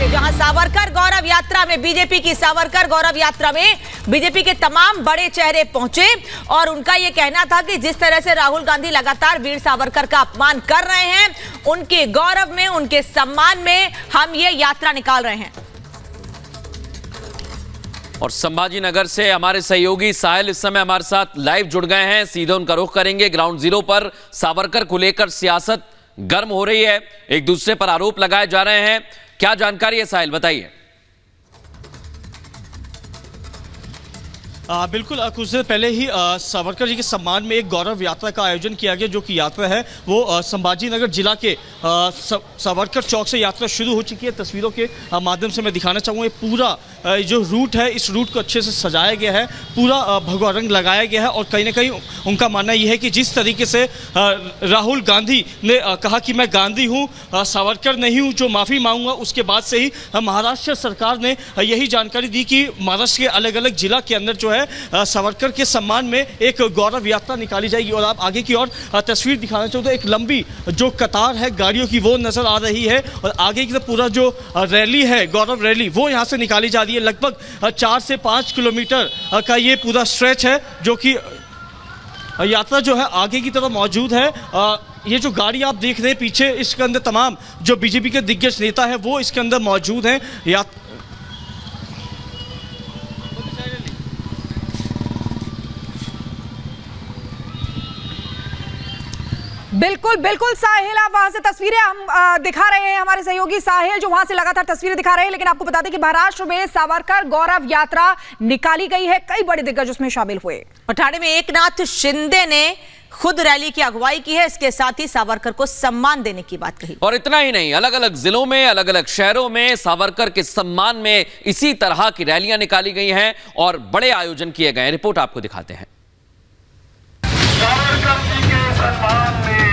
से, जहां सावरकर गौरव यात्रा में बीजेपी की सावरकर गौरव यात्रा में बीजेपी के तमाम बड़े चेहरे पहुंचे और उनका यह कहना था कि जिस तरह से राहुल गांधी लगातार वीर सावरकर का अपमान कर रहे हैं, उनके गौरव में, उनके सम्मान में हम ये यात्रा निकाल रहे हैं। और संभाजी नगर से हमारे सहयोगी साहिल इस समय हमारे साथ लाइव जुड़ गए हैं, सीधे उनका रुख करेंगे। ग्राउंड जीरो पर सावरकर को लेकर सियासत गर्म हो रही है, एक दूसरे पर आरोप लगाए जा रहे हैं। क्या जानकारी है साहिल, बताइए। बिल्कुल, कुछ देर पहले ही सावरकर जी के सम्मान में एक गौरव यात्रा का आयोजन किया गया, जो कि यात्रा है वो संभाजी नगर जिला के सावरकर चौक से यात्रा शुरू हो चुकी है। तस्वीरों के माध्यम से मैं दिखाना चाहूँगा, ये पूरा जो रूट है, इस रूट को अच्छे से सजाया गया है, पूरा भगवा रंग लगाया गया है। और कहीं ना कहीं उनका मानना यह है कि जिस तरीके से राहुल गांधी ने कहा कि मैं गांधी हूँ, सावरकर नहीं हूँ, जो माफ़ी मांगूंगा, उसके बाद से ही महाराष्ट्र सरकार ने यही जानकारी दी कि महाराष्ट्र के अलग अलग जिला के अंदर जो है सावरकर के सम्मान में एक गौरव यात्रा निकाली जाएगी। और आप आगे की ओर तस्वीर दिखाना चाहते हो, एक लंबी जो कतार है गाड़ियों की वो नजर आ रही है और आगे की तरफ पूरा जो रैली है, गौरव रैली, वो यहाँ से निकाली जा रही है। लगभग 4 से 5 किलोमीटर का ये पूरा स्ट्रेच है, जो कि यात्रा जो है आगे की तरफ मौजूद है। ये जो गाड़ी आप देख रहे हैं पीछे, इसके अंदर तमाम जो बीजेपी के दिग्गज नेता है वो इसके अंदर मौजूद हैं। बिल्कुल बिल्कुल साहिल, आप वहां से तस्वीरें हम दिखा रहे हैं, हमारे सहयोगी साहिल जो वहां से लगातार तस्वीरें दिखा रहे हैं। लेकिन आपको बता दें कि महाराष्ट्र में सावरकर गौरव यात्रा निकाली गई है, कई बड़े दिग्गज उसमें शामिल हुए। ठाणे में एकनाथ शिंदे ने खुद रैली की अगुवाई की है, इसके साथ ही सावरकर को सम्मान देने की बात कही। और इतना ही नहीं, अलग अलग जिलों में, अलग अलग शहरों में सावरकर के सम्मान में इसी तरह की रैलियां निकाली गई हैं और बड़े आयोजन किए गए हैं। रिपोर्ट आपको दिखाते हैं। सावरकर जी के सम्मान में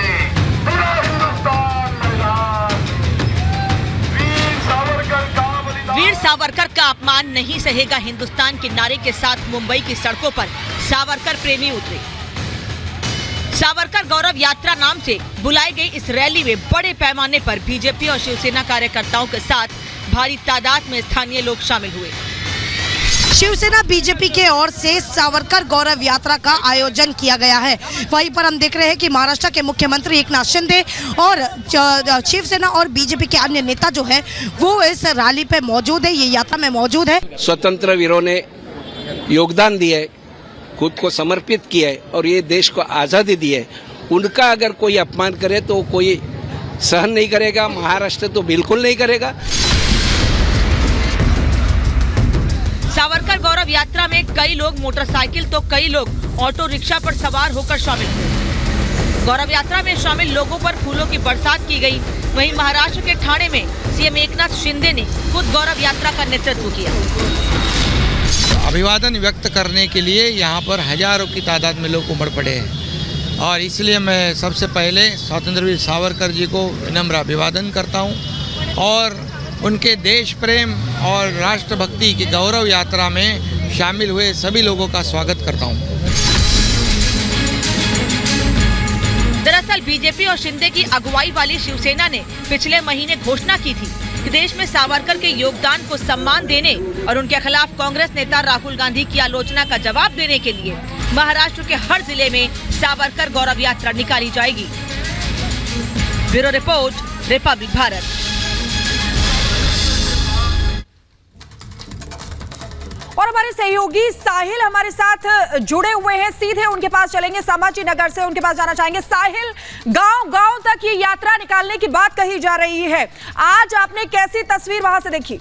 पूरा हिंदुस्तान मैदान। वीर सावरकर का अपमान नहीं सहेगा हिंदुस्तान के नारे के साथ मुंबई की सड़कों पर सावरकर प्रेमी उतरे। सावरकर गौरव यात्रा नाम से बुलाई गई इस रैली में बड़े पैमाने पर बीजेपी और शिवसेना कार्यकर्ताओं के साथ भारी तादाद में स्थानीय लोग शामिल हुए। शिवसेना बीजेपी के ओर से सावरकर गौरव यात्रा का आयोजन किया गया है। वहीं पर हम देख रहे हैं कि महाराष्ट्र के मुख्यमंत्री एकनाथ शिंदे और शिवसेना और बीजेपी के अन्य नेता जो है वो इस रैली पे मौजूद है, ये यात्रा में मौजूद है। स्वतंत्र वीरों ने योगदान दिया है, खुद को समर्पित किया है और ये देश को आज़ादी दी है। उनका अगर कोई अपमान करे तो कोई सहन नहीं करेगा, महाराष्ट्र तो बिल्कुल नहीं करेगा। सावरकर गौरव यात्रा में कई लोग मोटरसाइकिल तो कई लोग ऑटो रिक्शा पर सवार होकर शामिल हुए। गौरव यात्रा में शामिल लोगों पर फूलों की बरसात की गई। वहीं महाराष्ट्र के ठाणे में सीएम एकनाथ शिंदे ने खुद गौरव यात्रा का नेतृत्व किया। अभिवादन व्यक्त करने के लिए यहाँ पर हजारों की तादाद में लोग उमड़ पड़े हैं और इसलिए मैं सबसे पहले स्वतंत्रवीर सावरकर जी को विनम्र अभिवादन करता हूँ और उनके देश प्रेम और राष्ट्रभक्ति की गौरव यात्रा में शामिल हुए सभी लोगों का स्वागत करता हूं। दरअसल बीजेपी और शिंदे की अगुवाई वाली शिवसेना ने पिछले महीने घोषणा की थी कि देश में सावरकर के योगदान को सम्मान देने और उनके खिलाफ कांग्रेस नेता राहुल गांधी की आलोचना का जवाब देने के लिए महाराष्ट्र के हर जिले में सावरकर गौरव यात्रा निकाली जाएगी। Bureau report, Republic Bharat. और हमारे सहयोगी साहिल हमारे साथ जुड़े हुए हैं, सीधे उनके पास चलेंगे, संभाजी नगर से उनके पास जाना चाहेंगे। साहिल, गांव-गांव तक ये यात्रा निकालने की बात कही जा रही है, आज आपने कैसी तस्वीर वहां से देखी?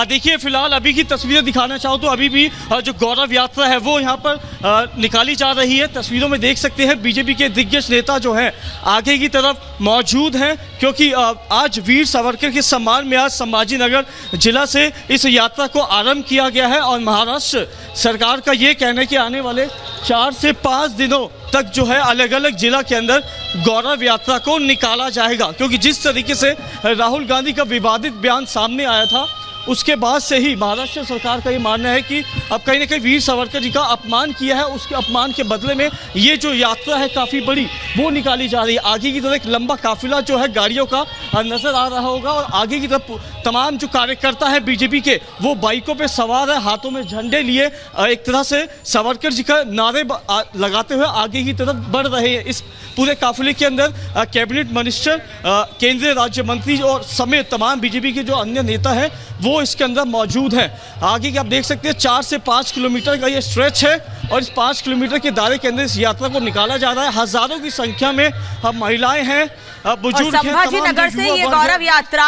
देखिए, फिलहाल अभी की तस्वीरें दिखाना चाहो तो अभी भी जो गौरव यात्रा है वो यहाँ पर निकाली जा रही है। तस्वीरों में देख सकते हैं बीजेपी के दिग्गज नेता जो हैं आगे की तरफ मौजूद हैं, क्योंकि आज वीर सावरकर के सम्मान में आज संभाजी नगर जिला से इस यात्रा को आरंभ किया गया है। और महाराष्ट्र सरकार का ये कहना है कि आने वाले 4 से 5 दिनों तक जो है अलग अलग जिला के अंदर गौरव यात्रा को निकाला जाएगा, क्योंकि जिस तरीके से राहुल गांधी का विवादित बयान सामने आया था उसके बाद से ही महाराष्ट्र सरकार का ये मानना है कि अब कहीं ना कहीं वीर सावरकर जी का अपमान किया है, उसके अपमान के बदले में ये जो यात्रा है काफ़ी बड़ी वो निकाली जा रही है। आगे की तरफ एक लंबा काफिला जो है गाड़ियों का नजर आ रहा होगा और आगे की तरफ तमाम जो कार्यकर्ता है बीजेपी के वो बाइकों पे सवार है, हाथों में झंडे लिए एक तरह से सावरकर जी का नारे लगाते हुए आगे की तरफ बढ़ रहे हैं। इस पूरे काफिले के अंदर कैबिनेट मिनिस्टर, केंद्रीय राज्य मंत्री और समेत तमाम बीजेपी के जो अन्य नेता हैं वो इसके अंदर मौजूद हैं। आगे की आप देख सकते हैं 4 से 5 किलोमीटर का ये स्ट्रेच है और इस 5 किलोमीटर के दायरे के अंदर इस यात्रा को निकाला जा रहा है। हजारों की संख्या में महिलाएं हैं, बुजुर्ग हैं, संभाजी नगर से ये गौरव यात्रा